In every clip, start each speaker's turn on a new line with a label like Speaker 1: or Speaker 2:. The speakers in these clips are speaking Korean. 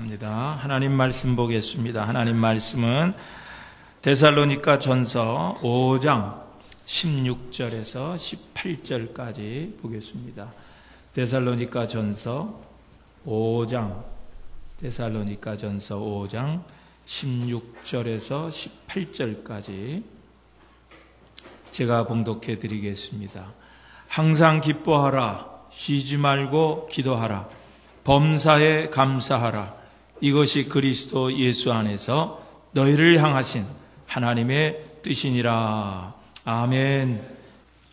Speaker 1: 감사합니다. 하나님 말씀 보겠습니다. 하나님 말씀은 데살로니가 전서 5장 16절에서 18절까지 보겠습니다. 데살로니가 전서 5장 16절에서 18절까지 제가 봉독해 드리겠습니다. 항상 기뻐하라. 쉬지 말고 기도하라. 범사에 감사하라. 이것이 그리스도 예수 안에서 너희를 향하신 하나님의 뜻이니라. 아멘.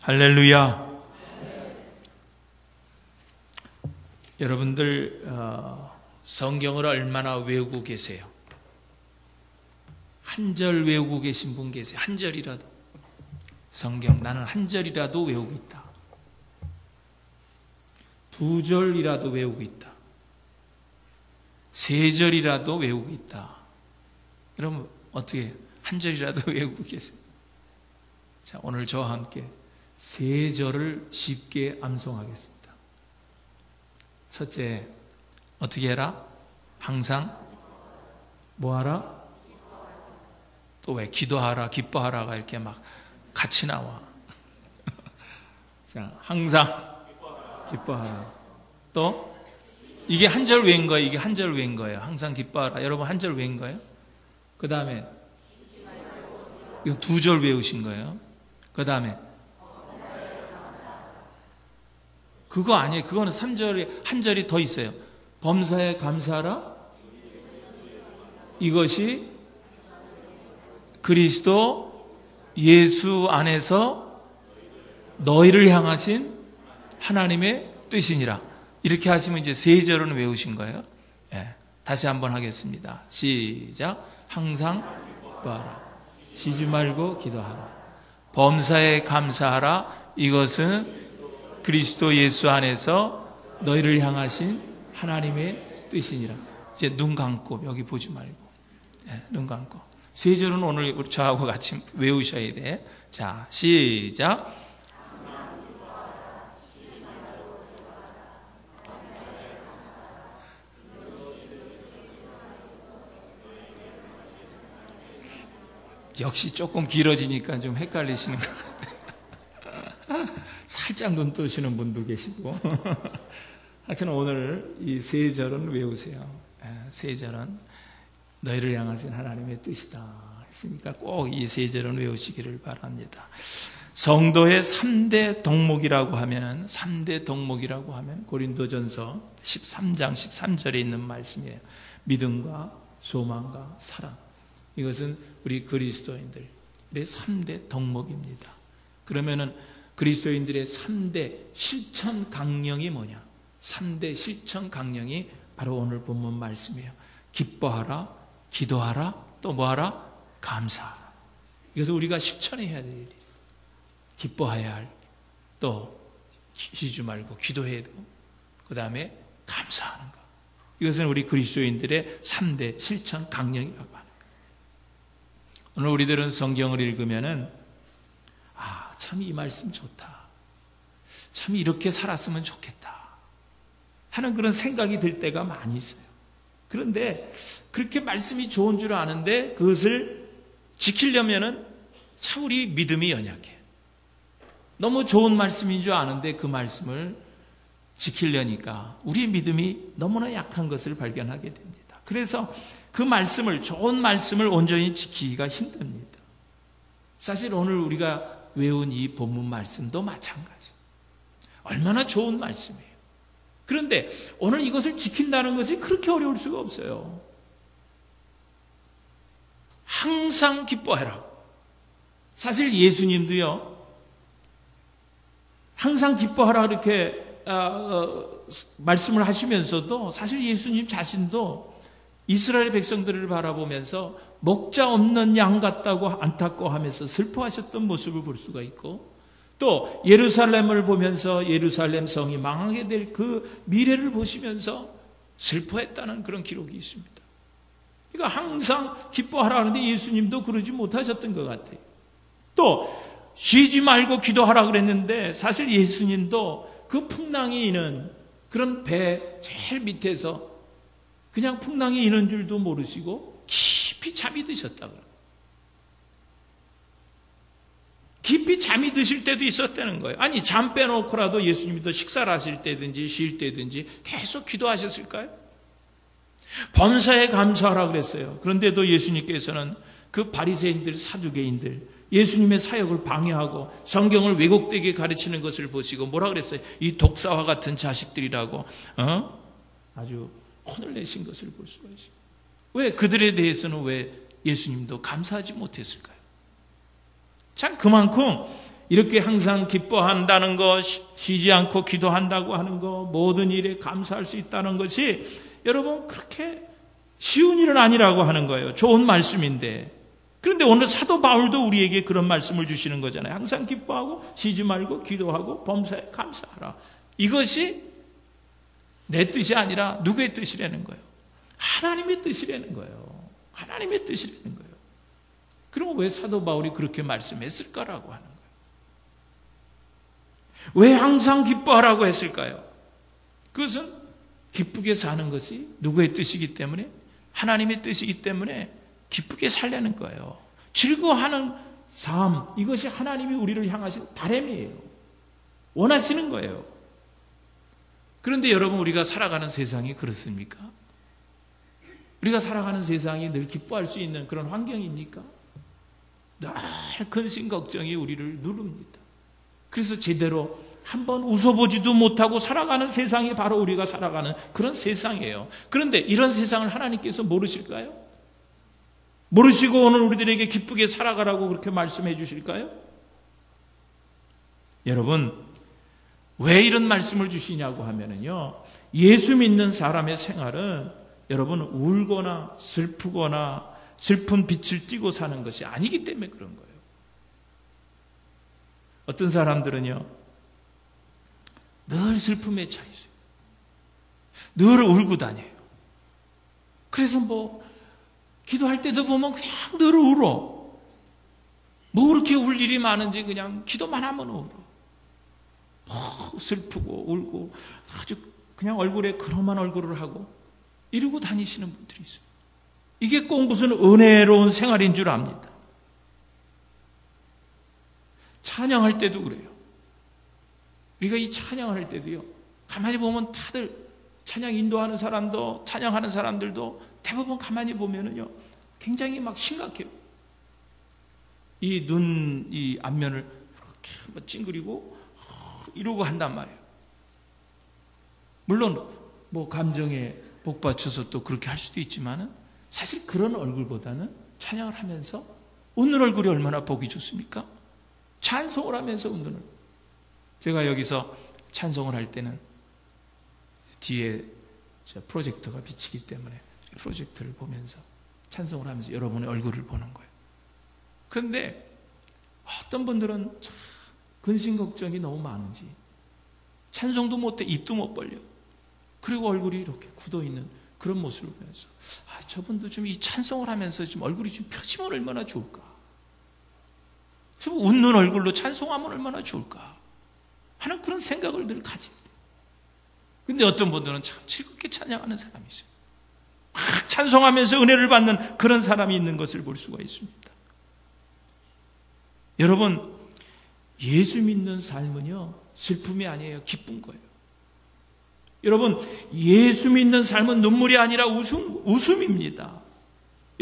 Speaker 1: 할렐루야. 여러분들 성경을 얼마나 외우고 계세요? 한 절 외우고 계신 분 계세요? 한 절이라도. 성경 나는 한 절이라도 외우고 있다. 두 절이라도 외우고 있다. 세 절이라도 외우고 있다. 그러면 어떻게 한 절이라도 외우고 계세요? 자, 오늘 저와 함께 세 절을 쉽게 암송하겠습니다. 첫째, 어떻게 해라? 항상 뭐하라? 또 왜 기도하라, 기뻐하라가 이렇게 막 같이 나와. 자, 항상 기뻐하라. 또 이게 한 절 외인 거예요. 이게 한 절 외인 거예요. 항상 기뻐하라. 여러분 한 절 외인 거예요. 그 다음에 이거 두 절 외우신 거예요. 그 다음에 그거 아니에요. 그거는 3절에 한 절이 더 있어요. 범사에 감사하라. 이것이 그리스도 예수 안에서 너희를 향하신 하나님의 뜻이니라. 이렇게 하시면 이제 세 절은 외우신 거예요. 네. 다시 한번 하겠습니다. 시작. 항상 기뻐하라. 쉬지 말고 기도하라. 범사에 감사하라. 이것은 그리스도 예수 안에서 너희를 향하신 하나님의 뜻이니라. 이제 눈 감고 여기 보지 말고 네, 눈 감고 세 절은 오늘 저하고 같이 외우셔야 돼. 자, 시작. 역시 조금 길어지니까 좀 헷갈리시는 것 같아요. 살짝 눈 뜨시는 분도 계시고. 하여튼 오늘 이 세 절은 외우세요. 세 절은 너희를 향하신 하나님의 뜻이다 했으니까 꼭 이 세 절은 외우시기를 바랍니다. 성도의 3대 덕목이라고 하면 고린도전서 13장 13절에 있는 말씀이에요. 믿음과 소망과 사랑. 이것은 우리 그리스도인들의 3대 덕목입니다. 그러면은 그리스도인들의 3대 실천 강령이 뭐냐? 3대 실천 강령이 바로 오늘 본문 말씀이에요. 기뻐하라, 기도하라, 또 뭐하라? 감사하라. 이것을 우리가 실천해야 될 일이에요. 기뻐해야 할, 또 쉬지 말고 기도해야 되고, 그 다음에 감사하는 것. 이것은 우리 그리스도인들의 3대 실천 강령이라고 합니다. 오늘 우리들은 성경을 읽으면은 참 이 말씀 좋다. 참 이렇게 살았으면 좋겠다 하는 그런 생각이 들 때가 많이 있어요. 그런데 그렇게 말씀이 좋은 줄 아는데 그것을 지키려면은 참 우리 믿음이 연약해. 너무 좋은 말씀인 줄 아는데 그 말씀을 지키려니까 우리의 믿음이 너무나 약한 것을 발견하게 됩니다. 그래서 그 말씀을, 좋은 말씀을 온전히 지키기가 힘듭니다. 사실 오늘 우리가 외운 이 본문 말씀도 마찬가지. 얼마나 좋은 말씀이에요. 그런데 오늘 이것을 지킨다는 것이 그렇게 어려울 수가 없어요. 항상 기뻐해라. 사실 예수님도요, 항상 기뻐하라 이렇게 말씀을 하시면서도 사실 예수님 자신도 이스라엘 백성들을 바라보면서 목자 없는 양 같다고 안타까워하면서 슬퍼하셨던 모습을 볼 수가 있고, 또 예루살렘을 보면서 예루살렘 성이 망하게 될 그 미래를 보시면서 슬퍼했다는 그런 기록이 있습니다. 그러니까 항상 기뻐하라 하는데 예수님도 그러지 못하셨던 것 같아요. 또 쉬지 말고 기도하라 그랬는데 사실 예수님도 그 풍랑이 있는 그런 배 제일 밑에서 그냥 풍랑이 이는 줄도 모르시고 깊이 잠이 드셨다 그래요. 깊이 잠이 드실 때도 있었다는 거예요. 아니, 잠 빼놓고라도 예수님도 식사를 하실 때든지 쉴 때든지 계속 기도하셨을까요? 범사에 감사하라 그랬어요. 그런데도 예수님께서는 그 바리새인들, 사두개인들, 예수님의 사역을 방해하고 성경을 왜곡되게 가르치는 것을 보시고 뭐라 그랬어요? 이 독사와 같은 자식들이라고 아주 혼을 내신 것을 볼 수가 있습니다. 왜 그들에 대해서는 왜 예수님도 감사하지 못했을까요? 참 그만큼 이렇게 항상 기뻐한다는 것, 쉬지 않고 기도한다고 하는 것, 모든 일에 감사할 수 있다는 것이 여러분 그렇게 쉬운 일은 아니라고 하는 거예요. 좋은 말씀인데. 그런데 오늘 사도 바울도 우리에게 그런 말씀을 주시는 거잖아요. 항상 기뻐하고 쉬지 말고 기도하고 범사에 감사하라. 이것이 내 뜻이 아니라 누구의 뜻이라는 거예요? 하나님의 뜻이라는 거예요. 하나님의 뜻이라는 거예요. 그럼 왜 사도 바울이 그렇게 말씀했을까라고 하는 거예요? 왜 항상 기뻐하라고 했을까요? 그것은 기쁘게 사는 것이 누구의 뜻이기 때문에, 하나님의 뜻이기 때문에 기쁘게 살려는 거예요. 즐거워하는 삶, 이것이 하나님이 우리를 향하신 바람이에요. 원하시는 거예요. 그런데 여러분, 우리가 살아가는 세상이 그렇습니까? 우리가 살아가는 세상이 늘 기뻐할 수 있는 그런 환경입니까? 늘 근심 걱정이 우리를 누릅니다. 그래서 제대로 한번 웃어보지도 못하고 살아가는 세상이 바로 우리가 살아가는 그런 세상이에요. 그런데 이런 세상을 하나님께서 모르실까요? 모르시고 오늘 우리들에게 기쁘게 살아가라고 그렇게 말씀해 주실까요? 여러분, 왜 이런 말씀을 주시냐고 하면은요, 예수 믿는 사람의 생활은 여러분 울거나 슬프거나 슬픈 빛을 띠고 사는 것이 아니기 때문에 그런 거예요. 어떤 사람들은요, 늘 슬픔에 차 있어요. 늘 울고 다녀요. 그래서 기도할 때도 보면 그냥 늘 울어. 그렇게 울 일이 많은지 그냥 기도만 하면 울어. 슬프고 울고 아주 그냥 얼굴에 그놈한 얼굴을 하고 이러고 다니시는 분들이 있어요. 이게 꼭 무슨 은혜로운 생활인 줄 압니다. 찬양할 때도 그래요. 우리가 이 찬양할 때도요, 가만히 보면 다들 찬양 인도하는 사람도, 찬양하는 사람들도 대부분 가만히 보면은요, 굉장히 막 심각해요. 이 앞면을 이렇게 찡그리고 이러고 한단 말이에요. 물론 감정에 복받쳐서 또 그렇게 할 수도 있지만은 사실 그런 얼굴보다는 찬양을 하면서 웃는 얼굴이 얼마나 보기 좋습니까? 찬송을 하면서 웃는 얼굴. 제가 여기서 찬송을 할 때는 뒤에 프로젝터가 비치기 때문에 프로젝터를 보면서 찬송을 하면서 여러분의 얼굴을 보는 거예요. 그런데 어떤 분들은 참 근심 걱정이 너무 많은지 찬송도 못해, 입도 못 벌려. 그리고 얼굴이 이렇게 굳어있는 그런 모습을 보면서 저분도 좀 이 찬송을 하면서 좀 얼굴이 좀 펴지면 얼마나 좋을까, 좀 웃는 얼굴로 찬송하면 얼마나 좋을까 하는 그런 생각을 늘 가집니다. 그런데 어떤 분들은 참 즐겁게 찬양하는 사람이 있어요. 막 찬송하면서 은혜를 받는 그런 사람이 있는 것을 볼 수가 있습니다. 여러분, 예수 믿는 삶은요, 슬픔이 아니에요. 기쁜 거예요. 여러분, 예수 믿는 삶은 눈물이 아니라 웃음입니다.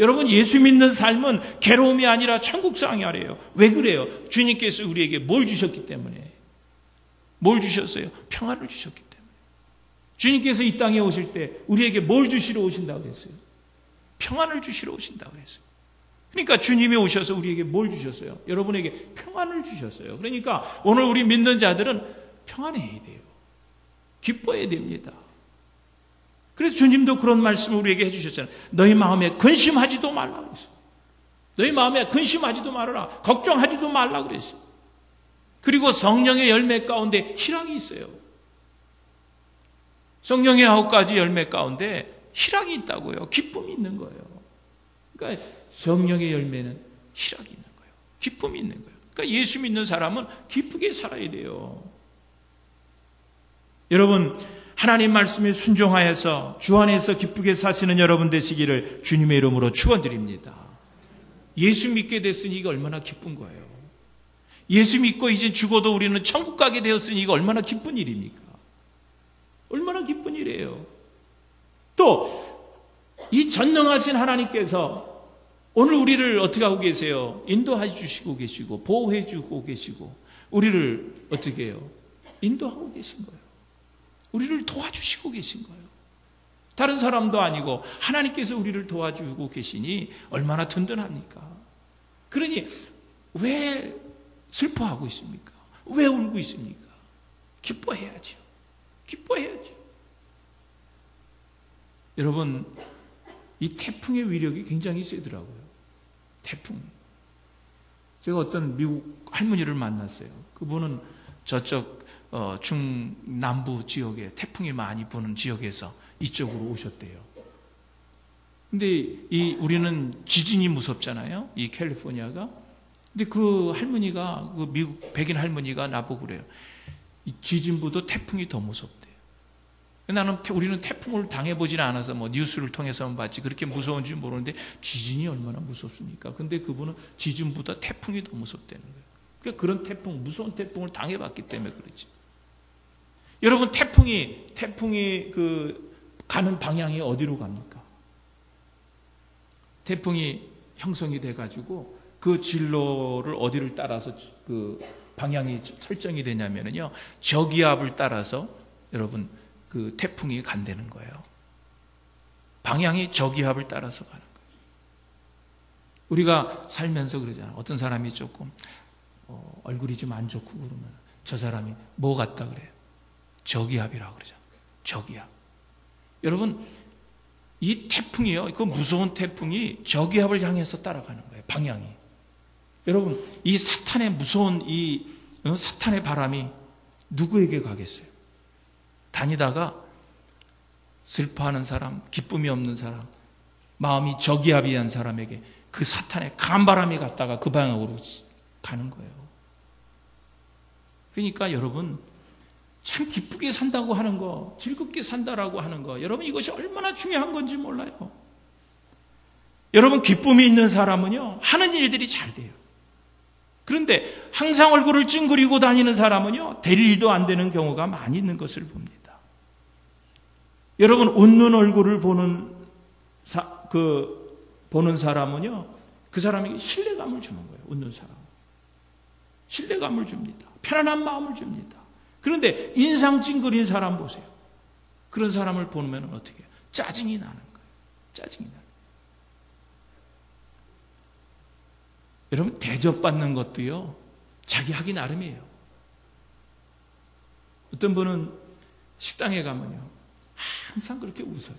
Speaker 1: 여러분, 예수 믿는 삶은 괴로움이 아니라 천국상이 아래요. 왜 그래요? 주님께서 우리에게 뭘 주셨기 때문에. 뭘 주셨어요? 평안을 주셨기 때문에. 주님께서 이 땅에 오실 때 우리에게 뭘 주시러 오신다고 했어요? 평안을 주시러 오신다고 했어요. 그러니까 주님이 오셔서 우리에게 뭘 주셨어요? 여러분에게 평안을 주셨어요. 그러니까 오늘 우리 믿는 자들은 평안해야 돼요. 기뻐해야 됩니다. 그래서 주님도 그런 말씀을 우리에게 해주셨잖아요. 너희 마음에 근심하지도 말라 그랬어요. 너희 마음에 근심하지도 말아라. 걱정하지도 말라 그랬어요. 그리고 성령의 열매 가운데 희락이 있어요. 성령의 9가지 열매 가운데 희락이 있다고요. 기쁨이 있는 거예요. 그러니까 성령의 열매는 희락이 있는 거예요. 기쁨이 있는 거예요. 그러니까 예수 믿는 사람은 기쁘게 살아야 돼요. 여러분, 하나님 말씀에 순종하여서 주 안에서 기쁘게 사시는 여러분 되시기를 주님의 이름으로 축원드립니다. 예수 믿게 됐으니 이게 얼마나 기쁜 거예요. 예수 믿고 이제 죽어도 우리는 천국 가게 되었으니 이거 얼마나 기쁜 일입니까? 얼마나 기쁜 일이에요. 또 이 전능하신 하나님께서 오늘 우리를 어떻게 하고 계세요? 인도해 주시고 계시고 보호해 주고 계시고 우리를 어떻게 해요? 인도하고 계신 거예요. 우리를 도와주시고 계신 거예요. 다른 사람도 아니고 하나님께서 우리를 도와주고 계시니 얼마나 든든합니까? 그러니 왜 슬퍼하고 있습니까? 왜 울고 있습니까? 기뻐해야죠. 기뻐해야죠. 여러분, 이 태풍의 위력이 굉장히 세더라고요. 태풍. 제가 어떤 미국 할머니를 만났어요. 그분은 저쪽 중남부 지역에 태풍이 많이 부는 지역에서 이쪽으로 오셨대요. 근데 우리는 지진이 무섭잖아요. 이 캘리포니아가. 근데 그 할머니가, 그 미국 백인 할머니가 나보고 그래요. 이 지진보다 태풍이 더 무섭대요. 우리는 태풍을 당해보지는 않아서 뭐 뉴스를 통해서만 봤지 그렇게 무서운지 모르는데 지진이 얼마나 무섭습니까? 근데 그분은 지진보다 태풍이 더 무섭다는 거예요. 그러니까 그런 태풍, 무서운 태풍을 당해봤기 때문에 그렇지. 여러분, 태풍이 가는 방향이 어디로 갑니까? 태풍이 형성이 돼가지고 그 진로를 어디를 따라서 그 방향이 설정이 되냐면요. 저기압을 따라서 여러분 그 태풍이 간다는 거예요. 방향이 저기압을 따라서 가는 거예요. 우리가 살면서 그러잖아요. 어떤 사람이 조금 얼굴이 좀 안 좋고 그러면 저 사람이 뭐 같다 그래요? 저기압이라고 그러잖아요. 저기압. 여러분, 이 태풍이요. 그 무서운 태풍이 저기압을 향해서 따라가는 거예요. 방향이. 여러분, 이 사탄의 무서운 사탄의 바람이 누구에게 가겠어요? 다니다가 슬퍼하는 사람, 기쁨이 없는 사람, 마음이 저기압이한 사람에게 그 사탄의 간바람이 갔다가 그 방향으로 가는 거예요. 그러니까 여러분, 참 기쁘게 산다고 하는 거, 즐겁게 산다라고 하는 거, 여러분 이것이 얼마나 중요한 건지 몰라요. 여러분, 기쁨이 있는 사람은요, 하는 일들이 잘 돼요. 그런데 항상 얼굴을 찡그리고 다니는 사람은요, 될 일도 안 되는 경우가 많이 있는 것을 봅니다. 여러분, 웃는 얼굴을 보는 사람은요, 그 사람에게 신뢰감을 주는 거예요. 웃는 사람. 신뢰감을 줍니다. 편안한 마음을 줍니다. 그런데 인상 찡그린 사람 보세요. 그런 사람을 보면 어떻게 해요? 짜증이 나는 거예요. 짜증이 나는 거예요. 여러분, 대접받는 것도요, 자기 하기 나름이에요. 어떤 분은 식당에 가면요, 항상 그렇게 웃어요.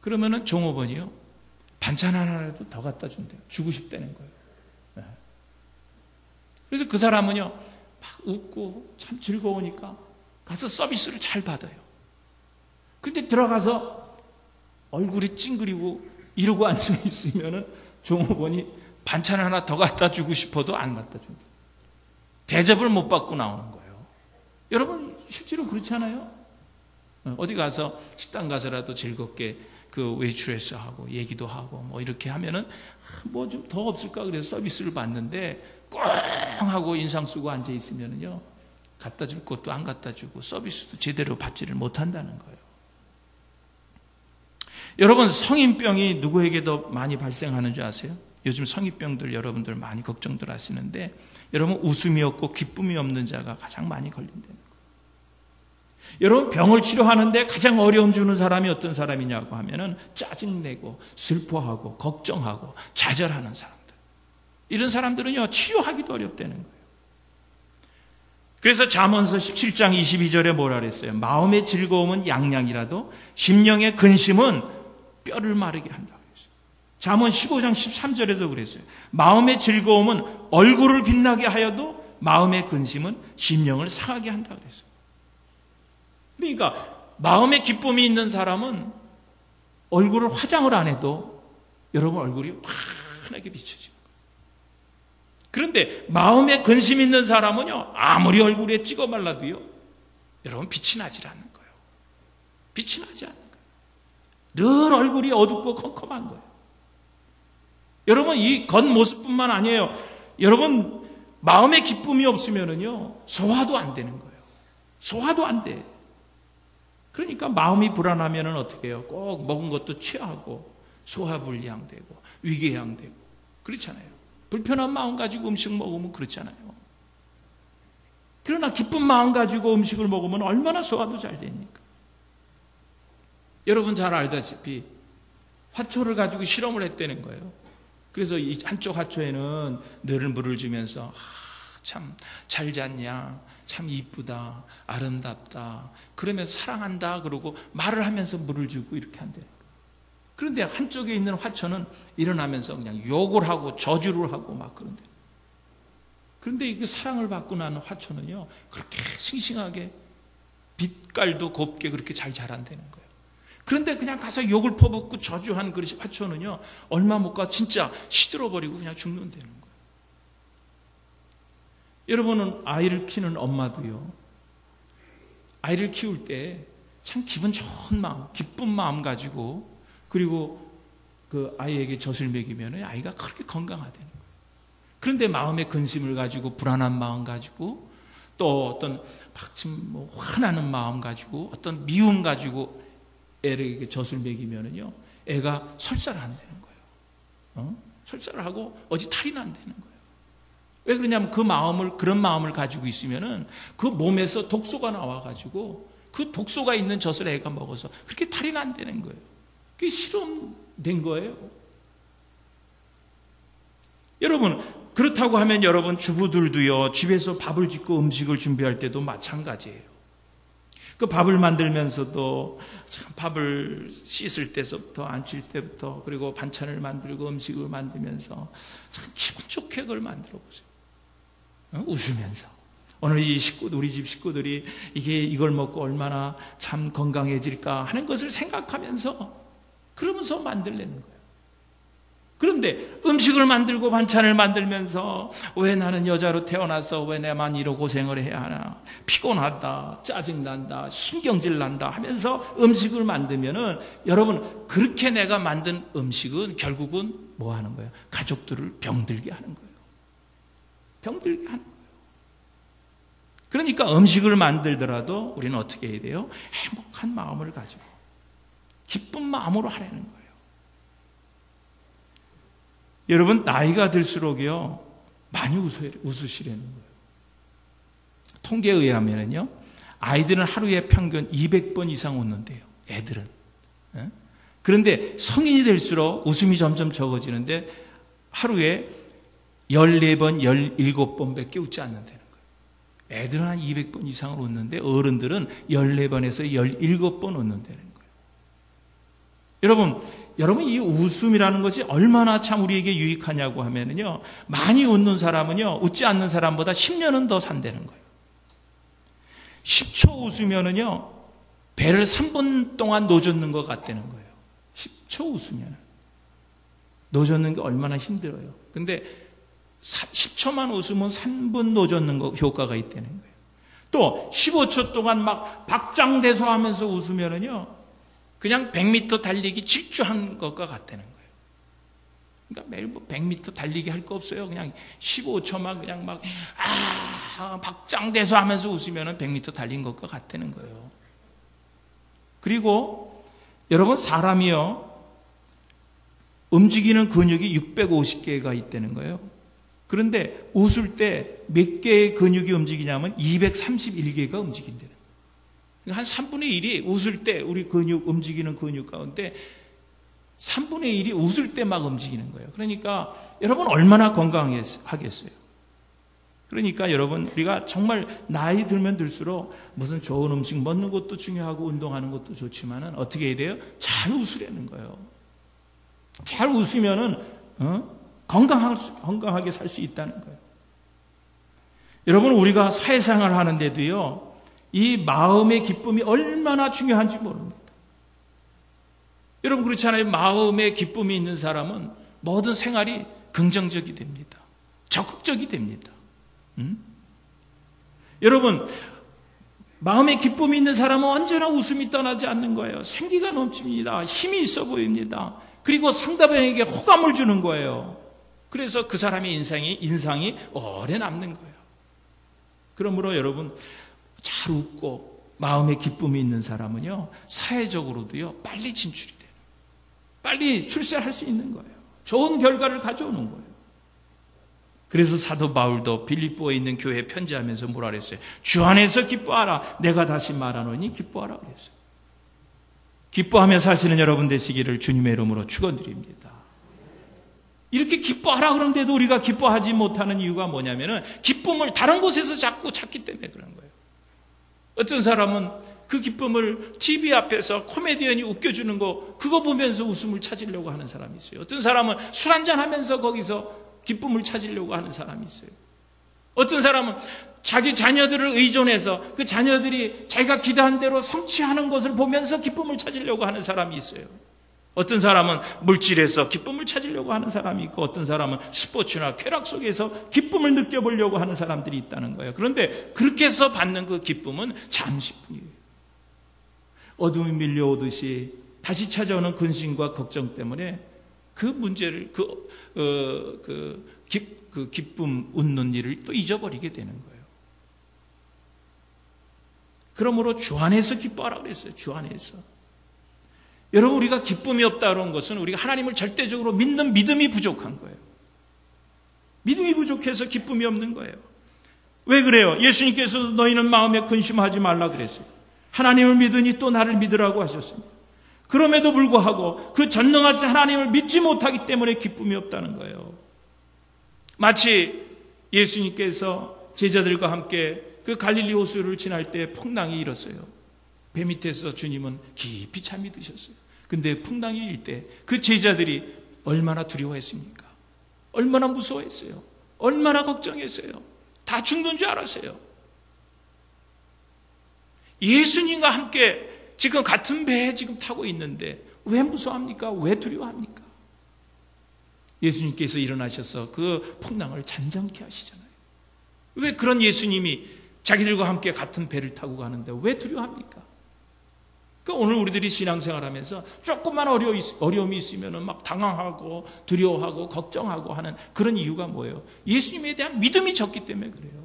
Speaker 1: 그러면은 종업원이요, 반찬 하나라도 더 갖다 준대요. 주고 싶다는 거예요. 네. 그래서 그 사람은요, 막 웃고 참 즐거우니까 가서 서비스를 잘 받아요. 근데 들어가서 얼굴이 찡그리고 이러고 앉아 있으면은 종업원이 반찬 하나 더 갖다 주고 싶어도 안 갖다 준다. 대접을 못 받고 나오는 거예요. 여러분, 실제로 그렇지 않아요? 어디 가서 식당 가서라도 즐겁게 그 웨이트레스 하고 얘기도 하고 뭐 이렇게 하면은 뭐 좀 더 없을까 그래서 서비스를 받는데 꽁 하고 인상 쓰고 앉아 있으면은요, 갖다 줄 것도 안 갖다 주고 서비스도 제대로 받지를 못한다는 거예요. 여러분, 성인병이 누구에게 더 많이 발생하는 줄 아세요? 요즘 성인병들 여러분들 많이 걱정들 하시는데, 여러분, 웃음이 없고 기쁨이 없는 자가 가장 많이 걸린다는 거예요. 여러분, 병을 치료하는데 가장 어려움 주는 사람이 어떤 사람이냐고 하면은 짜증내고 슬퍼하고 걱정하고 좌절하는 사람들. 이런 사람들은요, 치료하기도 어렵다는 거예요. 그래서 잠언서 17장 22절에 뭐라 그랬어요? 마음의 즐거움은 양양이라도 심령의 근심은 뼈를 마르게 한다 그랬어요. 잠언 15장 13절에도 그랬어요. 마음의 즐거움은 얼굴을 빛나게 하여도 마음의 근심은 심령을 상하게 한다 그랬어요. 그러니까 마음의 기쁨이 있는 사람은 얼굴을 화장을 안 해도 여러분 얼굴이 환하게 비춰지는 거예요. 그런데 마음에 근심 있는 사람은요, 아무리 얼굴에 찍어 발라도요, 여러분 빛이 나질 않는 거예요. 빛이 나지 않는 거예요. 늘 얼굴이 어둡고 컴컴한 거예요. 여러분, 이 겉모습뿐만 아니에요. 여러분, 마음의 기쁨이 없으면은요, 소화도 안 되는 거예요. 소화도 안 돼. 그러니까 마음이 불안하면은 어떻게 해요? 꼭 먹은 것도 취하고, 소화불량되고, 위궤양되고, 그렇잖아요. 불편한 마음 가지고 음식 먹으면 그렇잖아요. 그러나 기쁜 마음 가지고 음식을 먹으면 얼마나 소화도 잘 되니까. 여러분 잘 알다시피 화초를 가지고 실험을 했다는 거예요. 그래서 이 한쪽 화초에는 늘 물을 주면서 참 잘 잤냐, 참 이쁘다, 아름답다, 그러면서 사랑한다 그러고 말을 하면서 물을 주고 이렇게 한대요. 그런데 한쪽에 있는 화초는 일어나면서 그냥 욕을 하고 저주를 하고 막 그런데. 그런데 이 사랑을 받고 나는 화초는요, 그렇게 싱싱하게 빛깔도 곱게 그렇게 잘 자란다는 거예요. 그런데 그냥 가서 욕을 퍼붓고 저주한 그 화초는요, 얼마 못 가 진짜 시들어버리고 그냥 죽는다는 거예요. 여러분은 아이를 키우는 엄마도요, 아이를 키울 때 참 기분 좋은 마음, 기쁜 마음 가지고, 그리고 그 아이에게 젖을 먹이면 아이가 그렇게 건강하다는 거예요. 그런데 마음의 근심을 가지고, 불안한 마음 가지고, 또 어떤 막 화나는 마음 가지고, 어떤 미움 가지고 애에게 젖을 먹이면은요, 애가 설사를 한다는 거예요. 설사를 하고 어디 탈이 난다는 거예요. 왜 그러냐면 그런 마음을 가지고 있으면은 그 몸에서 독소가 나와가지고 그 독소가 있는 젖을 애가 먹어서 그렇게 탈이 난다는 거예요. 그게 실험된 거예요. 여러분, 그렇다고 하면 여러분 주부들도요, 집에서 밥을 짓고 음식을 준비할 때도 마찬가지예요. 그 밥을 만들면서도 참 밥을 씻을 때서부터 안칠 때부터, 그리고 반찬을 만들고 음식을 만들면서 참 기분 좋게 그걸 만들어 보세요. 웃으면서. 오늘 우리 집 식구들이 이걸 먹고 얼마나 참 건강해질까 하는 것을 생각하면서, 그러면서 만들려는 거예요. 그런데 음식을 만들고 반찬을 만들면서 왜 나는 여자로 태어나서 왜 내만 이런 고생을 해야 하나, 피곤하다, 짜증난다, 신경질 난다 하면서 음식을 만들면은, 여러분, 그렇게 내가 만든 음식은 결국은 뭐 하는 거예요? 가족들을 병들게 하는 거예요. 병들게 하는 거예요. 그러니까 음식을 만들더라도 우리는 어떻게 해야 돼요? 행복한 마음을 가지고 기쁜 마음으로 하라는 거예요. 여러분, 나이가 들수록요, 많이 웃으시라는 거예요. 통계에 의하면요, 아이들은 하루에 평균 200번 이상 웃는데요, 애들은. 그런데 성인이 될수록 웃음이 점점 적어지는데 하루에 14번, 17번밖에 웃지 않는다는 거예요. 애들은 한 200번 이상을 웃는데 어른들은 14번에서 17번 웃는다는 거예요. 여러분, 이 웃음이라는 것이 얼마나 참 우리에게 유익하냐고 하면요, 많이 웃는 사람은요, 웃지 않는 사람보다 10년은 더 산다는 거예요. 10초 웃으면은요, 배를 3분 동안 노젓는 것 같다는 거예요. 10초 웃으면 노젓는 게 얼마나 힘들어요. 근데 10초만 웃으면 3분 노젓는 거 효과가 있다는 거예요. 또 15초 동안 막 박장대소하면서 웃으면은요, 그냥 100m 달리기 질주한 것과 같다는 거예요. 그러니까 매일 100m 달리기 할 거 없어요. 그냥 15초만 그냥 막 박장대소하면서 웃으면은 100m 달린 것과 같다는 거예요. 그리고 여러분, 사람이요, 움직이는 근육이 650개가 있다는 거예요. 그런데 웃을 때 몇 개의 근육이 움직이냐면 231개가 움직인다는 거예요. 한 3분의 1이 웃을 때, 우리 움직이는 근육 가운데 3분의 1이 웃을 때 막 움직이는 거예요. 그러니까 여러분, 얼마나 건강하겠어요. 그러니까 여러분, 우리가 정말 나이 들면 들수록 무슨 좋은 음식 먹는 것도 중요하고 운동하는 것도 좋지만은 어떻게 해야 돼요? 잘 웃으려는 거예요. 잘 웃으면은 건강하게 살 수 있다는 거예요. 여러분, 우리가 사회생활 하는데도요, 이 마음의 기쁨이 얼마나 중요한지 모릅니다. 여러분, 그렇잖아요. 마음의 기쁨이 있는 사람은 모든 생활이 긍정적이 됩니다. 적극적이 됩니다. 여러분, 마음에 기쁨이 있는 사람은 언제나 웃음이 떠나지 않는 거예요. 생기가 넘칩니다. 힘이 있어 보입니다. 그리고 상대방에게 호감을 주는 거예요. 그래서 그 사람의 인상이 오래 남는 거예요. 그러므로 여러분, 잘 웃고 마음에 기쁨이 있는 사람은요, 사회적으로도요, 빨리 진출이 돼요. 빨리 출세할 수 있는 거예요. 좋은 결과를 가져오는 거예요. 그래서 사도 바울도 빌립보에 있는 교회에 편지하면서 뭐라 그랬어요? 주 안에서 기뻐하라. 내가 다시 말하노니 기뻐하라 그랬어요. 기뻐하며 사시는 여러분 되시기를 주님의 이름으로 축원드립니다. 이렇게 기뻐하라 그런데도 우리가 기뻐하지 못하는 이유가 뭐냐면은 기쁨을 다른 곳에서 자꾸 찾기 때문에 그런 거예요. 어떤 사람은 그 기쁨을 TV 앞에서 코미디언이 웃겨주는 거 그거 보면서 웃음을 찾으려고 하는 사람이 있어요. 어떤 사람은 술 한잔 하면서 거기서 기쁨을 찾으려고 하는 사람이 있어요. 어떤 사람은 자기 자녀들을 의존해서 그 자녀들이 자기가 기도한 대로 성취하는 것을 보면서 기쁨을 찾으려고 하는 사람이 있어요. 어떤 사람은 물질에서 기쁨을 찾으려고 하는 사람이 있고 어떤 사람은 스포츠나 쾌락 속에서 기쁨을 느껴보려고 하는 사람들이 있다는 거예요. 그런데 그렇게 해서 받는 그 기쁨은 잠시뿐이에요. 어둠이 밀려오듯이 다시 찾아오는 근심과 걱정 때문에 그 문제를 그 기쁨 웃는 일을 또 잊어버리게 되는 거예요. 그러므로 주 안에서 기뻐하라고 그랬어요. 주 안에서. 여러분, 우리가 기쁨이 없다는 것은 우리가 하나님을 절대적으로 믿는 믿음이 부족한 거예요. 믿음이 부족해서 기쁨이 없는 거예요. 왜 그래요? 예수님께서 너희는 마음에 근심하지 말라 그랬어요. 하나님을 믿으니 또 나를 믿으라고 하셨습니다. 그럼에도 불구하고 그 전능하신 하나님을 믿지 못하기 때문에 기쁨이 없다는 거예요. 마치 예수님께서 제자들과 함께 그 갈릴리 호수를 지날 때 풍랑이 일었어요. 배 밑에서 주님은 깊이 잠이 드셨어요. 근데 풍랑이 일 때 그 제자들이 얼마나 두려워했습니까? 얼마나 무서워했어요? 얼마나 걱정했어요? 다 죽는 줄 알았어요. 예수님과 함께 지금 같은 배에 지금 타고 있는데 왜 무서워합니까? 왜 두려워합니까? 예수님께서 일어나셔서 그 풍랑을 잠잠케 하시잖아요. 왜 그런 예수님이 자기들과 함께 같은 배를 타고 가는데 왜 두려워합니까? 그러니까 오늘 우리들이 신앙생활하면서 조금만 어려움이 있으면 막 당황하고 두려워하고 걱정하고 하는 그런 이유가 뭐예요? 예수님에 대한 믿음이 적기 때문에 그래요.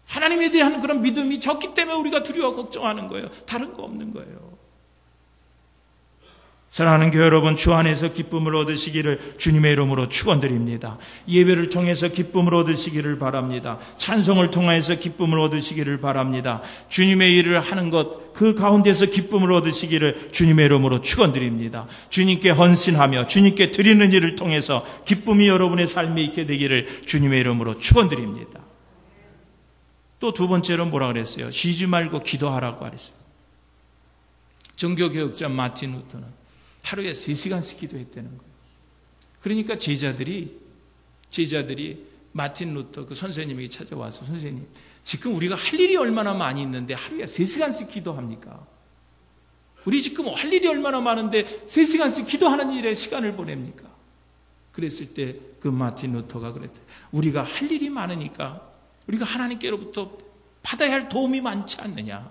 Speaker 1: 하나님에 대한 그런 믿음이 적기 때문에 우리가 두려워 걱정하는 거예요. 다른 거 없는 거예요. 사랑하는 교회 여러분, 주 안에서 기쁨을 얻으시기를 주님의 이름으로 축원드립니다. 예배를 통해서 기쁨을 얻으시기를 바랍니다. 찬송을 통해서 기쁨을 얻으시기를 바랍니다. 주님의 일을 하는 것, 그 가운데서 기쁨을 얻으시기를 주님의 이름으로 축원드립니다. 주님께 헌신하며 주님께 드리는 일을 통해서 기쁨이 여러분의 삶에 있게 되기를 주님의 이름으로 축원드립니다. 또 두 번째로 뭐라 그랬어요? 쉬지 말고 기도하라고 그랬어요. 종교개혁자 마틴 루터는 하루에 3시간씩 기도했다는 거예요. 그러니까 제자들이 마틴 루터 그 선생님에게 찾아와서 선생님, 지금 우리가 할 일이 얼마나 많이 있는데 하루에 3시간씩 기도합니까? 우리 지금 할 일이 얼마나 많은데 3시간씩 기도하는 일에 시간을 보냅니까? 그랬을 때 그 마틴 루터가 그랬대. 우리가 할 일이 많으니까 우리가 하나님께로부터 받아야 할 도움이 많지 않느냐.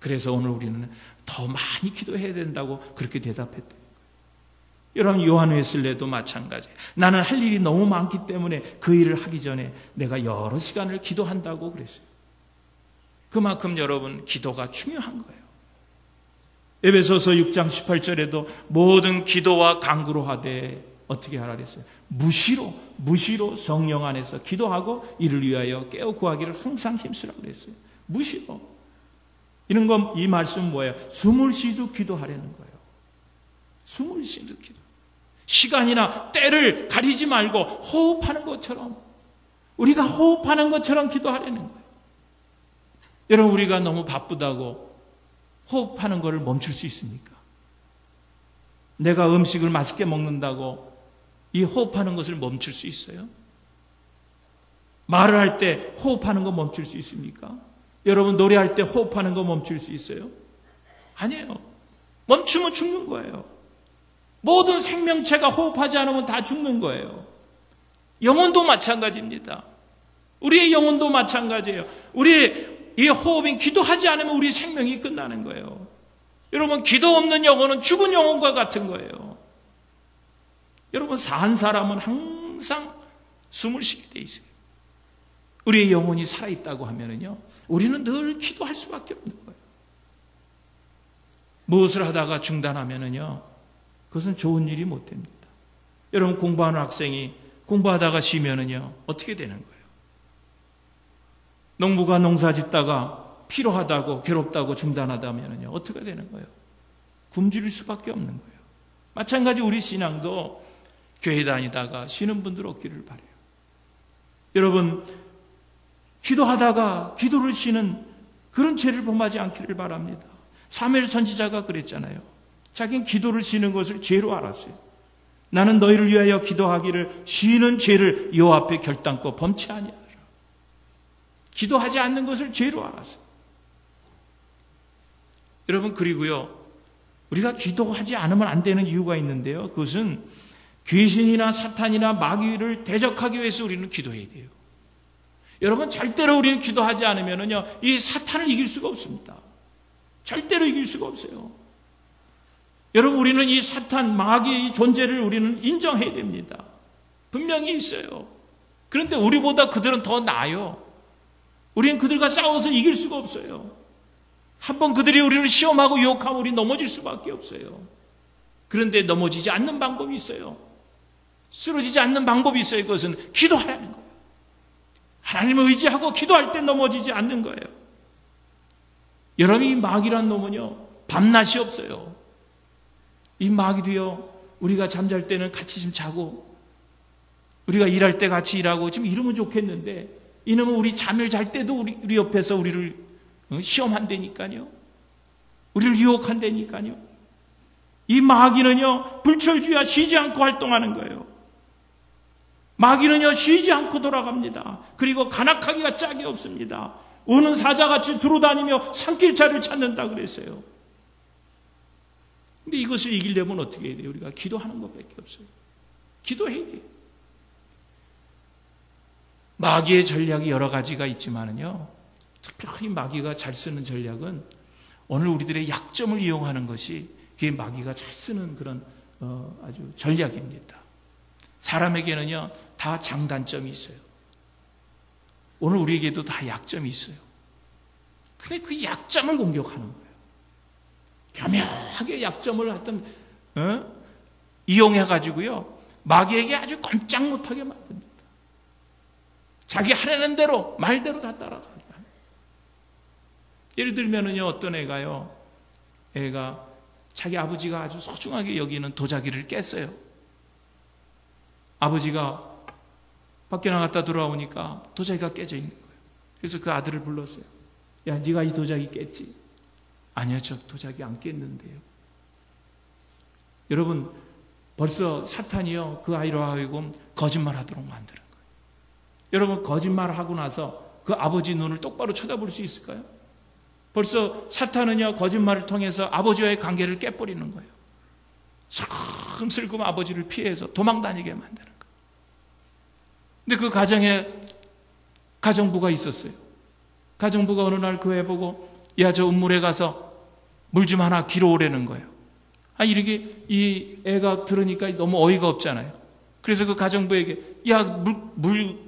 Speaker 1: 그래서 오늘 우리는 더 많이 기도해야 된다고 그렇게 대답했다는 거예요. 여러분, 요한 웨슬레도 마찬가지예요. 나는 할 일이 너무 많기 때문에 그 일을 하기 전에 내가 여러 시간을 기도한다고 그랬어요. 그만큼 여러분, 기도가 중요한 거예요. 에베소서 6장 18절에도 모든 기도와 간구로 하되 어떻게 하라 그랬어요? 무시로 성령 안에서 기도하고 이를 위하여 깨어 구하기를 항상 힘쓰라고 그랬어요. 무시로. 이 말씀은 뭐예요? 숨을 쉬도 기도하려는 거예요. 숨을 쉬도 기도. 시간이나 때를 가리지 말고 호흡하는 것처럼, 우리가 호흡하는 것처럼 기도하려는 거예요. 여러분, 우리가 너무 바쁘다고 호흡하는 것을 멈출 수 있습니까? 내가 음식을 맛있게 먹는다고 이 호흡하는 것을 멈출 수 있어요? 말을 할 때 호흡하는 거 멈출 수 있습니까? 여러분, 노래할 때 호흡하는 거 멈출 수 있어요? 아니에요. 멈추면 죽는 거예요. 모든 생명체가 호흡하지 않으면 다 죽는 거예요. 영혼도 마찬가지입니다. 우리의 영혼도 마찬가지예요. 우리의 이 호흡이 기도하지 않으면 우리 생명이 끝나는 거예요. 여러분, 기도 없는 영혼은 죽은 영혼과 같은 거예요. 여러분, 산 사람은 항상 숨을 쉬게 돼 있어요. 우리의 영혼이 살아있다고 하면요, 우리는 늘 기도할 수밖에 없는 거예요. 무엇을 하다가 중단하면요, 그것은 좋은 일이 못 됩니다. 여러분, 공부하는 학생이 공부하다가 쉬면요, 어떻게 되는 거예요? 농부가 농사 짓다가 피로하다고 괴롭다고 중단하다면요, 어떻게 되는 거예요? 굶주릴 수밖에 없는 거예요. 마찬가지 우리 신앙도 교회 다니다가 쉬는 분들 없기를 바라요. 여러분, 기도하다가 기도를 쉬는 그런 죄를 범하지 않기를 바랍니다. 사무엘 선지자가 그랬잖아요. 자기는 기도를 쉬는 것을 죄로 알았어요. 나는 너희를 위하여 기도하기를 쉬는 죄를 여호와 앞에 결단코 범치 아니하라. 기도하지 않는 것을 죄로 알았어요. 여러분, 그리고요, 우리가 기도하지 않으면 안 되는 이유가 있는데요, 그것은 귀신이나 사탄이나 마귀를 대적하기 위해서 우리는 기도해야 돼요. 여러분, 절대로 우리는 기도하지 않으면요, 이 사탄을 이길 수가 없습니다. 절대로 이길 수가 없어요. 여러분, 우리는 이 사탄, 마귀의 존재를 우리는 인정해야 됩니다. 분명히 있어요. 그런데 우리보다 그들은 더 나아요. 우리는 그들과 싸워서 이길 수가 없어요. 한번 그들이 우리를 시험하고 유혹하면 우리 넘어질 수밖에 없어요. 그런데 넘어지지 않는 방법이 있어요. 쓰러지지 않는 방법이 있어요. 그것은 기도하라는 거예요. 하나님을 의지하고 기도할 때 넘어지지 않는 거예요. 여러분, 이 마귀란 놈은요, 밤낮이 없어요. 이 마귀도요, 우리가 잠잘 때는 같이 좀 자고, 우리가 일할 때 같이 일하고, 좀 이러면 좋겠는데, 이놈은 우리 잠을 잘 때도 우리 옆에서 우리를 시험한다니까요. 우리를 유혹한다니까요. 이 마귀는요, 불철주야 쉬지 않고 활동하는 거예요. 마귀는요, 쉬지 않고 돌아갑니다. 그리고 간악하기가 짝이 없습니다. 우는 사자같이 두루다니며 산길차를 찾는다 그랬어요. 근데 이것을 이기려면 어떻게 해야 돼요? 우리가 기도하는 것밖에 없어요. 기도해야 돼요. 마귀의 전략이 여러 가지가 있지만은요, 특별히 마귀가 잘 쓰는 전략은 오늘 우리들의 약점을 이용하는 것이 그게 마귀가 잘 쓰는 그런 아주 전략입니다. 사람에게는요, 다 장단점이 있어요. 오늘 우리에게도 다 약점이 있어요. 근데 그 약점을 공격하는 거예요. 교묘하게 약점을 하여튼 이용해가지고요, 마귀에게 아주 꼼짝 못하게 만듭니다. 자기 하려는 대로 말대로 다 따라가요. 예를 들면은요, 어떤 애가 자기 아버지가 아주 소중하게 여기는 도자기를 깼어요. 아버지가 밖에 나갔다 돌아오니까 도자기가 깨져 있는 거예요. 그래서 그 아들을 불렀어요. 야, 네가 이 도자기 깼지? 아니요, 저 도자기 안 깼는데요. 여러분, 벌써 사탄이요, 그 아이로 하여금 거짓말하도록 만드는 거예요. 여러분, 거짓말하고 나서 그 아버지 눈을 똑바로 쳐다볼 수 있을까요? 벌써 사탄은요, 거짓말을 통해서 아버지와의 관계를 깨버리는 거예요. 슬금슬금 아버지를 피해서 도망다니게 만드는 거예요. 근데 그 가정에 가정부가 있었어요. 가정부가 어느 날 그 애 보고, 야, 저 우물에 가서 물 좀 하나 길어 오라는 거예요. 이렇게 이 애가 들으니까 너무 어이가 없잖아요. 그래서 그 가정부에게, 야,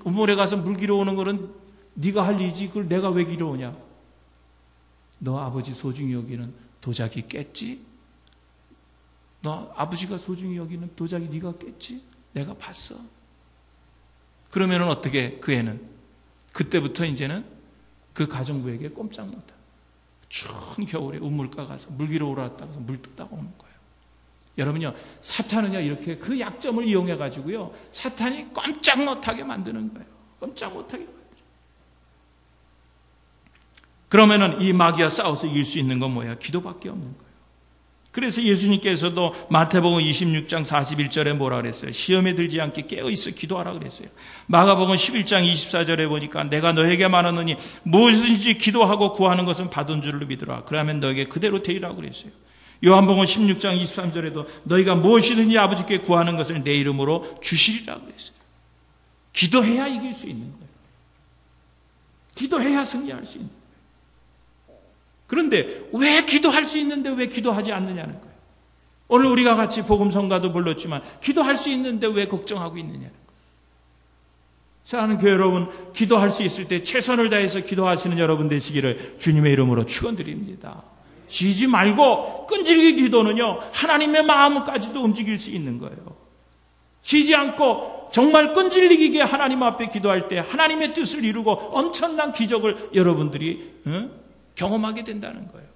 Speaker 1: 우물에 가서 물 길어 오는 거는 네가 할 일이지, 그걸 내가 왜 길어 오냐? 너 아버지 소중히 여기는 도자기 깼지? 너 아버지가 소중히 여기는 도자기 네가 깼지? 내가 봤어. 그러면은 어떻게, 그 애는 그때부터 이제는 그 가정부에게 꼼짝 못하고 추운 겨울에 우물가 가서 물 길어 오라고 해서 물 뜯다가 오는 거예요. 여러분요, 사탄은요, 이렇게 그 약점을 이용해 가지고요, 사탄이 꼼짝 못하게 만드는 거예요. 꼼짝 못하게 만들어요. 그러면은 이 마귀와 싸워서 이길 수 있는 건 뭐예요? 기도밖에 없는 거예요. 그래서 예수님께서도 마태복음 26장 41절에 뭐라 그랬어요? 시험에 들지 않게 깨어있어 기도하라 그랬어요. 마가복음 11장 24절에 보니까 내가 너에게 말하노니 무엇이든지 기도하고 구하는 것은 받은 줄로 믿으라. 그러면 너에게 그대로 되리라고 그랬어요. 요한복음 16장 23절에도 너희가 무엇이든지 아버지께 구하는 것을 내 이름으로 주시리라고 그랬어요. 기도해야 이길 수 있는 거예요. 기도해야 승리할 수 있는 거예요. 그런데 왜 기도할 수 있는데 왜 기도하지 않느냐는 거예요. 오늘 우리가 같이 복음성가도 불렀지만 기도할 수 있는데 왜 걱정하고 있느냐는 거예요. 사랑하는 교회 여러분, 기도할 수 있을 때 최선을 다해서 기도하시는 여러분 되시기를 주님의 이름으로 축원드립니다. 쉬지 말고 끈질기 기도는요, 하나님의 마음까지도 움직일 수 있는 거예요. 쉬지 않고 정말 끈질기게 하나님 앞에 기도할 때 하나님의 뜻을 이루고 엄청난 기적을 여러분들이 경험하게 된다는 거예요.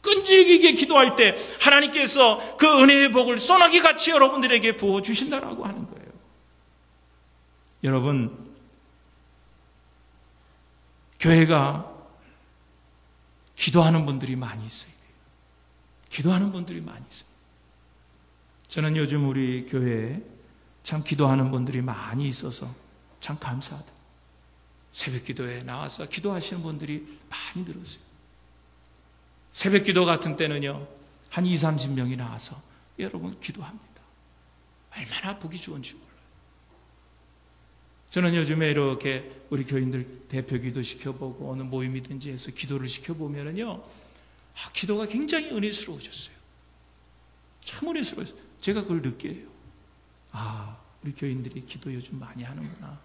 Speaker 1: 끈질기게 기도할 때 하나님께서 그 은혜의 복을 소나기같이 여러분들에게 부어주신다라고 하는 거예요. 여러분, 교회가 기도하는 분들이 많이 있어요. 기도하는 분들이 많이 있어요. 저는 요즘 우리 교회에 참 기도하는 분들이 많이 있어서 참 감사하다. 새벽 기도에 나와서 기도하시는 분들이 많이 늘었어요. 새벽 기도 같은 때는요, 한 20-30명이 나와서 여러분 기도합니다. 얼마나 보기 좋은지 몰라요. 저는 요즘에 이렇게 우리 교인들 대표 기도 시켜보고 어느 모임이든지 해서 기도를 시켜보면은요, 기도가 굉장히 은혜스러워졌어요. 참 은혜스러워졌어요. 제가 그걸 느껴요. 우리 교인들이 기도 요즘 많이 하는구나.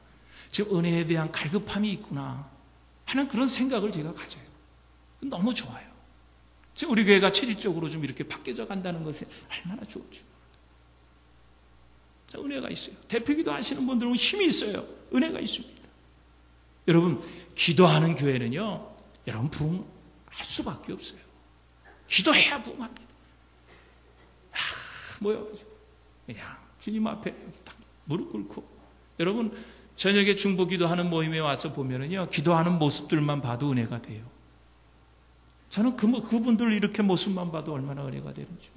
Speaker 1: 지금 은혜에 대한 갈급함이 있구나 하는 그런 생각을 제가 가져요. 너무 좋아요. 지금 우리 교회가 체질적으로 좀 이렇게 바뀌어져 간다는 것에 얼마나 좋은지. 은혜가 있어요. 대표기도 하시는 분들은 힘이 있어요. 은혜가 있습니다. 여러분, 기도하는 교회는요, 여러분 부흥할 수밖에 없어요. 기도해야 부흥합니다. 모여가지고 그냥 주님 앞에 딱 무릎 꿇고, 여러분 저녁에 중보 기도하는 모임에 와서 보면은요, 기도하는 모습들만 봐도 은혜가 돼요. 저는 그분들 이렇게 모습만 봐도 얼마나 은혜가 되는지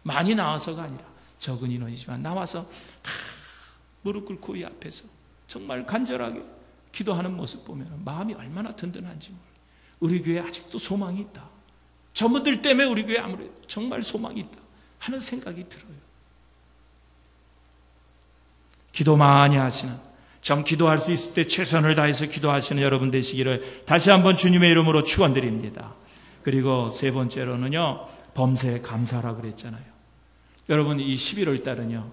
Speaker 1: 많이 나와서가 아니라 적은 인원이지만 나와서 다 무릎 꿇고 이 앞에서 정말 간절하게 기도하는 모습 보면 마음이 얼마나 든든한지 몰라요. 우리 교회에 아직도 소망이 있다. 저분들 때문에 우리 교회에 아무래도 정말 소망이 있다 하는 생각이 들어요. 기도 많이 하시는, 좀 기도할 수 있을 때 최선을 다해서 기도하시는 여러분 되시기를 다시 한번 주님의 이름으로 축원드립니다. 그리고 세 번째로는요, 범사에 감사라 그랬잖아요. 여러분, 이 11월 달은요,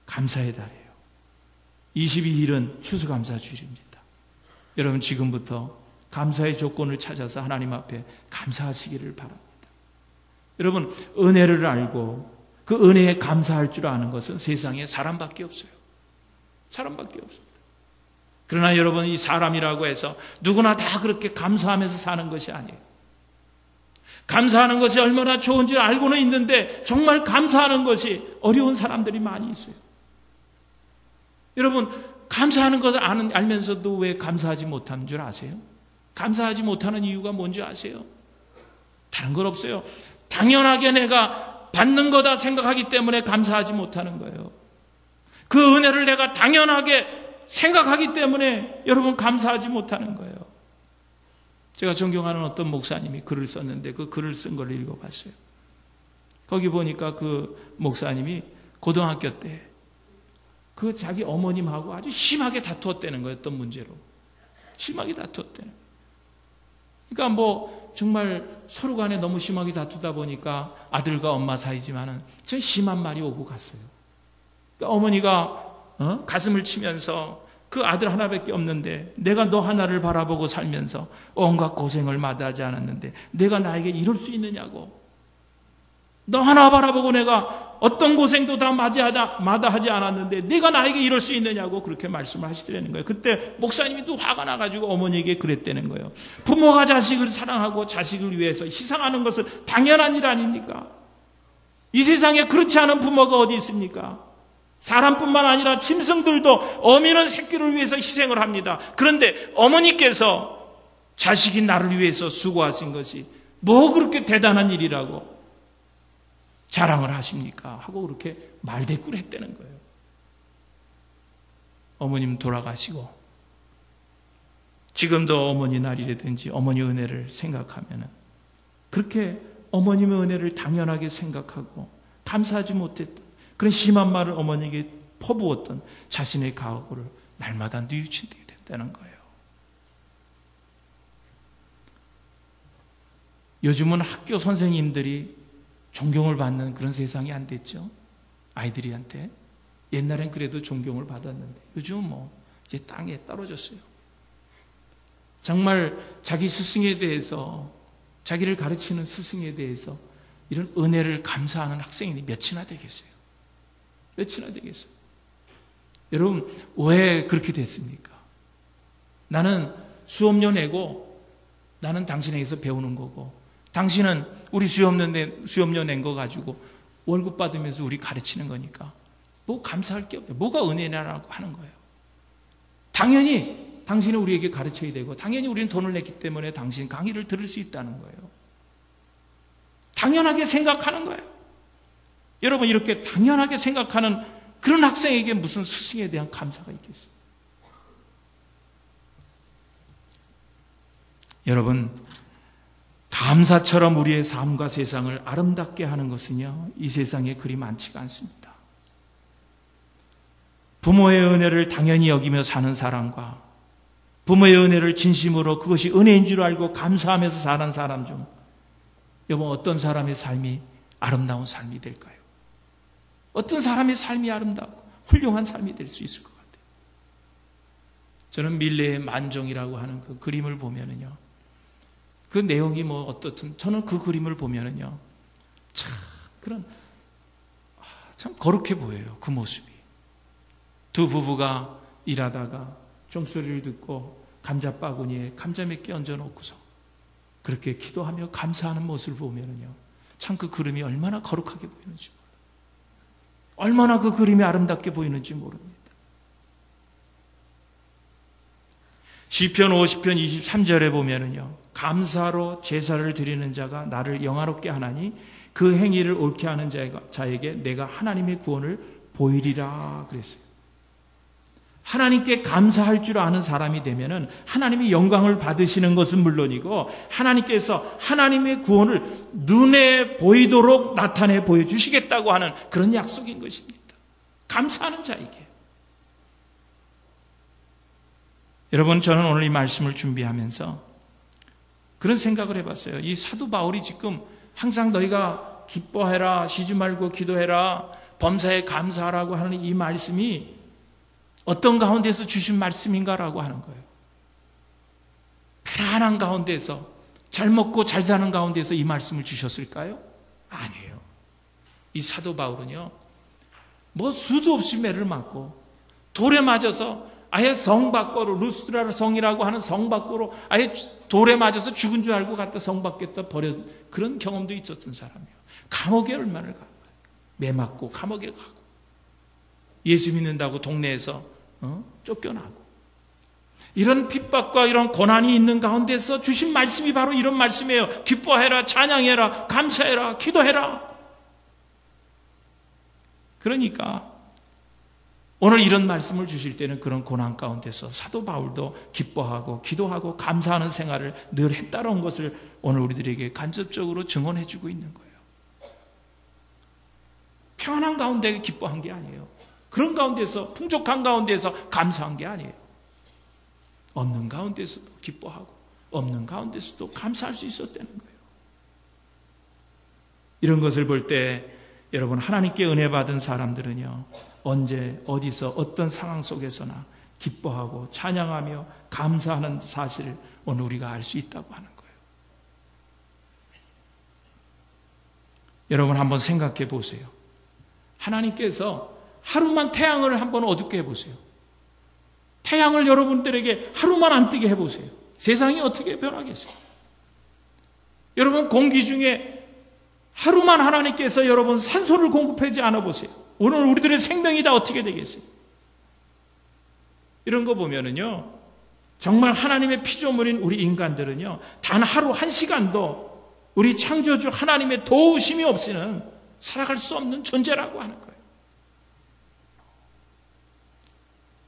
Speaker 1: 감사의 달이에요. 22일은 추수감사주일입니다. 여러분, 지금부터 감사의 조건을 찾아서 하나님 앞에 감사하시기를 바랍니다. 여러분, 은혜를 알고 그 은혜에 감사할 줄 아는 것은 세상에 사람밖에 없어요. 사람밖에 없습니다. 그러나 여러분, 이 사람이라고 해서 누구나 다 그렇게 감사하면서 사는 것이 아니에요. 감사하는 것이 얼마나 좋은지 알고는 있는데 정말 감사하는 것이 어려운 사람들이 많이 있어요. 여러분, 감사하는 것을 알면서도 왜 감사하지 못하는 줄 아세요? 감사하지 못하는 이유가 뭔지 아세요? 다른 건 없어요. 당연하게 내가 받는 거다 생각하기 때문에 감사하지 못하는 거예요. 그 은혜를 내가 당연하게 생각하기 때문에 여러분 감사하지 못하는 거예요. 제가 존경하는 어떤 목사님이 글을 썼는데 그 글을 쓴 걸 읽어봤어요. 거기 보니까 그 목사님이 고등학교 때 그 자기 어머님하고 아주 심하게 다투었다는 거예요. 어떤 문제로 심하게 다투었다는 거예요. 그러니까 뭐 정말 서로 간에 너무 심하게 다투다 보니까 아들과 엄마 사이지만은 저 심한 말이 오고 갔어요. 그러니까 어머니가 가슴을 치면서 그 아들 하나밖에 없는데 내가 너 하나를 바라보고 살면서 온갖 고생을 마다하지 않았는데 내가 나에게 이럴 수 있느냐고. 너 하나 바라보고 내가 어떤 고생도 다 마다하지 않았는데 내가 나에게 이럴 수 있느냐고 그렇게 말씀을 하시더라는 거예요. 그때 목사님이 또 화가 나가지고 어머니에게 그랬다는 거예요. 부모가 자식을 사랑하고 자식을 위해서 희생하는 것은 당연한 일 아닙니까? 이 세상에 그렇지 않은 부모가 어디 있습니까? 사람뿐만 아니라 짐승들도 어미는 새끼를 위해서 희생을 합니다. 그런데 어머니께서 자식이 나를 위해서 수고하신 것이 뭐 그렇게 대단한 일이라고 자랑을 하십니까? 하고 그렇게 말대꾸를 했다는 거예요. 어머님 돌아가시고 지금도 어머니 날이라든지 어머니 은혜를 생각하면 그렇게 어머님의 은혜를 당연하게 생각하고 감사하지 못했던 그런 심한 말을 어머니에게 퍼부었던 자신의 가호를 날마다 뉘우치게 된다는 거예요. 요즘은 학교 선생님들이 존경을 받는 그런 세상이 안 됐죠. 아이들이한테. 옛날엔 그래도 존경을 받았는데 요즘은 이제 땅에 떨어졌어요. 정말 자기 스승에 대해서, 자기를 가르치는 스승에 대해서 이런 은혜를 감사하는 학생이 몇이나 되겠어요? 몇이나 되겠어요? 여러분, 왜 그렇게 됐습니까? 나는 수업료 내고 나는 당신에게서 배우는 거고, 당신은 우리 수업료 낸 거 가지고 월급 받으면서 우리 가르치는 거니까 감사할 게 없어요. 뭐가 은혜냐라고 하는 거예요. 당연히 당신은 우리에게 가르쳐야 되고, 당연히 우리는 돈을 냈기 때문에 당신 강의를 들을 수 있다는 거예요. 당연하게 생각하는 거예요. 여러분, 이렇게 당연하게 생각하는 그런 학생에게 무슨 스승에 대한 감사가 있겠어요? 여러분, 감사처럼 우리의 삶과 세상을 아름답게 하는 것은요, 이 세상에 그리 많지가 않습니다. 부모의 은혜를 당연히 여기며 사는 사람과 부모의 은혜를 진심으로 그것이 은혜인 줄 알고 감사하면서 사는 사람 중, 여러분, 어떤 사람의 삶이 아름다운 삶이 될까요? 어떤 사람의 삶이 아름답고 훌륭한 삶이 될 수 있을 것 같아요. 저는 밀레의 만종이라고 하는 그 그림을 보면은요, 그 내용이 어떻든 저는 그 그림을 보면은요, 참 거룩해 보여요. 그 모습이. 두 부부가 일하다가 종소리를 듣고 감자 바구니에 감자 몇 개 얹어 놓고서 그렇게 기도하며 감사하는 모습을 보면은요, 참 그 그림이 얼마나 거룩하게 보이는지 몰라요. 얼마나 그 그림이 아름답게 보이는지 모릅니다. 시편 50편 23절에 보면은요, 감사로 제사를 드리는 자가 나를 영화롭게 하나니 그 행위를 옳게 하는 자에게 내가 하나님의 구원을 보이리라 그랬어요. 하나님께 감사할 줄 아는 사람이 되면은 하나님이 영광을 받으시는 것은 물론이고, 하나님께서 하나님의 구원을 눈에 보이도록 나타내 보여주시겠다고 하는 그런 약속인 것입니다. 감사하는 자에게. 여러분, 저는 오늘 이 말씀을 준비하면서 그런 생각을 해봤어요. 이 사도 바울이 지금 항상 너희가 기뻐해라, 쉬지 말고 기도해라, 범사에 감사하라고 하는 이 말씀이 어떤 가운데서 주신 말씀인가라고 하는 거예요. 편안한 가운데서, 잘 먹고 잘 사는 가운데서 이 말씀을 주셨을까요? 아니에요. 이 사도 바울은요, 수도 없이 매를 맞고 돌에 맞아서 아예 성 밖으로, 루스드라 성이라고 하는 성 밖으로 아예 돌에 맞아서 죽은 줄 알고 갖다 성 밖에다 버려, 그런 경험도 있었던 사람이에요. 감옥에 얼마나 가고, 매 맞고 감옥에 가고, 예수 믿는다고 동네에서 쫓겨나고, 이런 핍박과 이런 고난이 있는 가운데서 주신 말씀이 바로 이런 말씀이에요. 기뻐해라, 찬양해라, 감사해라, 기도해라. 그러니까 오늘 이런 말씀을 주실 때는 그런 고난 가운데서 사도 바울도 기뻐하고 기도하고 감사하는 생활을 늘 했다는 것을 오늘 우리들에게 간접적으로 증언해 주고 있는 거예요. 평안한 가운데 기뻐한 게 아니에요. 그런 가운데서, 풍족한 가운데서 감사한 게 아니에요. 없는 가운데서도 기뻐하고 없는 가운데서도 감사할 수 있었다는 거예요. 이런 것을 볼 때 여러분, 하나님께 은혜 받은 사람들은요, 언제 어디서 어떤 상황 속에서나 기뻐하고 찬양하며 감사하는 사실을 오늘 우리가 알 수 있다고 하는 거예요. 여러분, 한번 생각해 보세요. 하나님께서 하루만 태양을 한번 어둡게 해보세요. 태양을 여러분들에게 하루만 안 뜨게 해보세요. 세상이 어떻게 변하겠어요? 여러분, 공기 중에 하루만 하나님께서 여러분 산소를 공급하지 않아 보세요. 오늘 우리들의 생명이 다 어떻게 되겠어요? 이런 거 보면은요, 정말 하나님의 피조물인 우리 인간들은요, 단 하루 한 시간도 우리 창조주 하나님의 도우심이 없이는 살아갈 수 없는 존재라고 하는 거예요.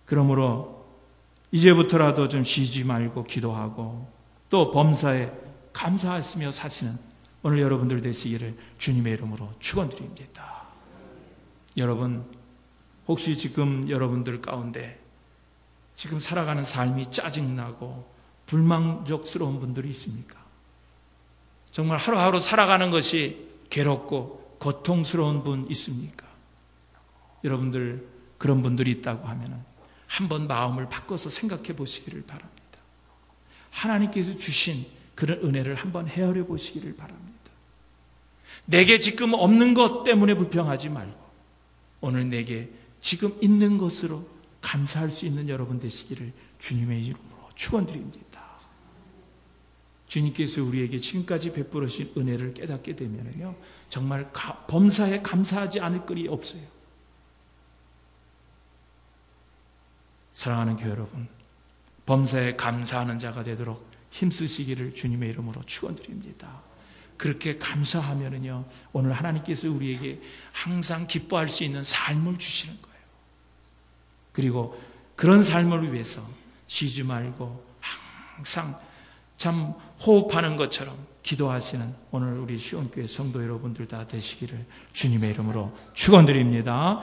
Speaker 1: 그러므로 이제부터라도 좀 쉬지 말고 기도하고 또 범사에 감사하시며 사시는 오늘 여러분들 되시기를 주님의 이름으로 축원드립니다. 여러분, 혹시 지금 여러분들 가운데 지금 살아가는 삶이 짜증나고 불만족스러운 분들이 있습니까? 정말 하루하루 살아가는 것이 괴롭고 고통스러운 분 있습니까? 여러분들 그런 분들이 있다고 하면 한번 마음을 바꿔서 생각해 보시기를 바랍니다. 하나님께서 주신 그런 은혜를 한번 헤아려 보시기를 바랍니다. 내게 지금 없는 것 때문에 불평하지 말고 오늘 내게 지금 있는 것으로 감사할 수 있는 여러분 되시기를 주님의 이름으로 축원드립니다. 주님께서 우리에게 지금까지 베풀어 주신 은혜를 깨닫게 되면요, 정말 범사에 감사하지 않을 거리 없어요. 사랑하는 교회 여러분, 범사에 감사하는 자가 되도록 힘쓰시기를 주님의 이름으로 축원드립니다. 그렇게 감사하면은요, 오늘 하나님께서 우리에게 항상 기뻐할 수 있는 삶을 주시는 거예요. 그리고 그런 삶을 위해서 쉬지 말고 항상 참 호흡하는 것처럼 기도하시는 오늘 우리 시온교회 성도 여러분들 다 되시기를 주님의 이름으로 축원드립니다.